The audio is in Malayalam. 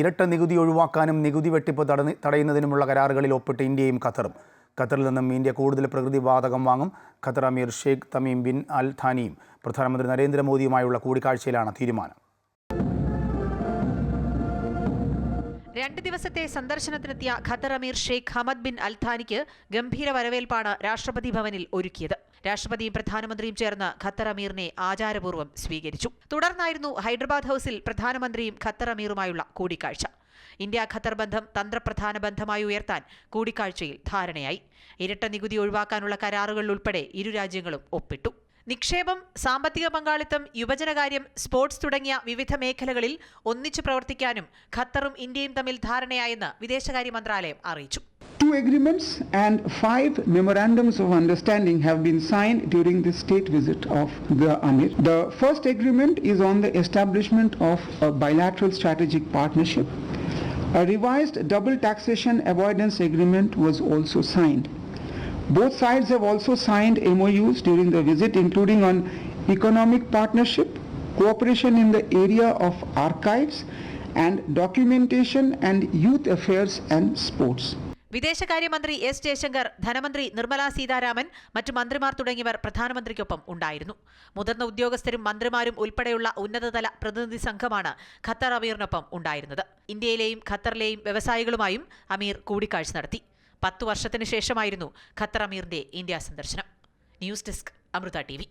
ഇരട്ട നികുതി ഒഴിവാക്കാനും നികുതി വെട്ടിപ്പ് തടയുന്നതിനുമുള്ള കരാറുകളിൽ ഒപ്പിട്ട് ഇന്ത്യയും ഖത്തറും. ഖത്തറിൽ നിന്നും ഇന്ത്യ കൂടുതൽ പ്രകൃതി വാതകം വാങ്ങും. ഖത്തർ അമീർ ഷെയ്ഖ് തമീം ബിൻ അൽ ഥാനിയും പ്രധാനമന്ത്രി നരേന്ദ്രമോദിയുമായുള്ള കൂടിക്കാഴ്ചയിലാണ് തീരുമാനം. 2 ദിവസത്തെ സന്ദർശനത്തിനെത്തിയ ഖത്തർ അമീർ ഷെയ്ഖ് ഹമദ് ബിൻ അൽ ഥാനിക്ക് ഗംഭീര വരവേൽപ്പാണ് രാഷ്ട്രപതി ഭവനിൽ ഒരുക്കിയത്. രാഷ്ട്രപതിയും പ്രധാനമന്ത്രിയും ചേർന്ന് ഖത്തർ അമീറിനെ ആചാരപൂർവ്വം സ്വീകരിച്ചു. തുടർന്നായിരുന്നു ഹൈദരാബാദ് ഹൌസിൽ പ്രധാനമന്ത്രിയും ഖത്തർ അമീറുമായുള്ള കൂടിക്കാഴ്ച. ഇന്ത്യ ഖത്തർ ബന്ധം തന്ത്രപ്രധാന ബന്ധമായി ഉയർത്താൻ കൂടിക്കാഴ്ചയിൽ ധാരണയായി. ഇരട്ട നികുതി ഒഴിവാക്കാനുള്ള കരാറുകളിൽ ഉൾപ്പെടെ ഇരു രാജ്യങ്ങളും ഒപ്പിട്ടു. നിക്ഷേപം, സാമ്പത്തിക പങ്കാളിത്തം, യുവജനകാര്യം, സ്പോർട്സ് തുടങ്ങിയ വിവിധ മേഖലകളിൽ ഒന്നിച്ചു പ്രവർത്തിക്കാനും ഖത്തറും ഇന്ത്യയും തമ്മിൽ ധാരണയായെന്ന് വിദേശകാര്യ മന്ത്രാലയം അറിയിച്ചു. 2 agreements and 5 memorandums of understanding have been signed during the state visit of the Amir. The first agreement is on the establishment of a bilateral strategic partnership. A revised double taxation avoidance agreement was also signed. Both sides have also signed MOUs during the visit, including on economic partnership, cooperation in the area of archives and documentation, and youth affairs and sports. വിദേശകാര്യമന്ത്രി എസ് ജയശങ്കർ, ധനമന്ത്രി നിർമ്മല സീതാരാമൻ, മറ്റു മന്ത്രിമാർ തുടങ്ങിയവർ പ്രധാനമന്ത്രിക്കൊപ്പം ഉണ്ടായിരുന്നു. മുതിർന്ന ഉദ്യോഗസ്ഥരും മന്ത്രിമാരും ഉൾപ്പെടെയുള്ള ഉന്നതതല പ്രതിനിധി സംഘമാണ് ഖത്തർ അമീറിനൊപ്പം ഉണ്ടായിരുന്നത്. ഇന്ത്യയിലെയും ഖത്തറിലെയും വ്യവസായികളുമായും അമീർ കൂടിക്കാഴ്ച നടത്തി. 10 വർഷത്തിന് ശേഷമായിരുന്നു ഖത്തർ അമീറിന്റെ ഇന്ത്യ സന്ദർശനം. News desk, Amrita TV.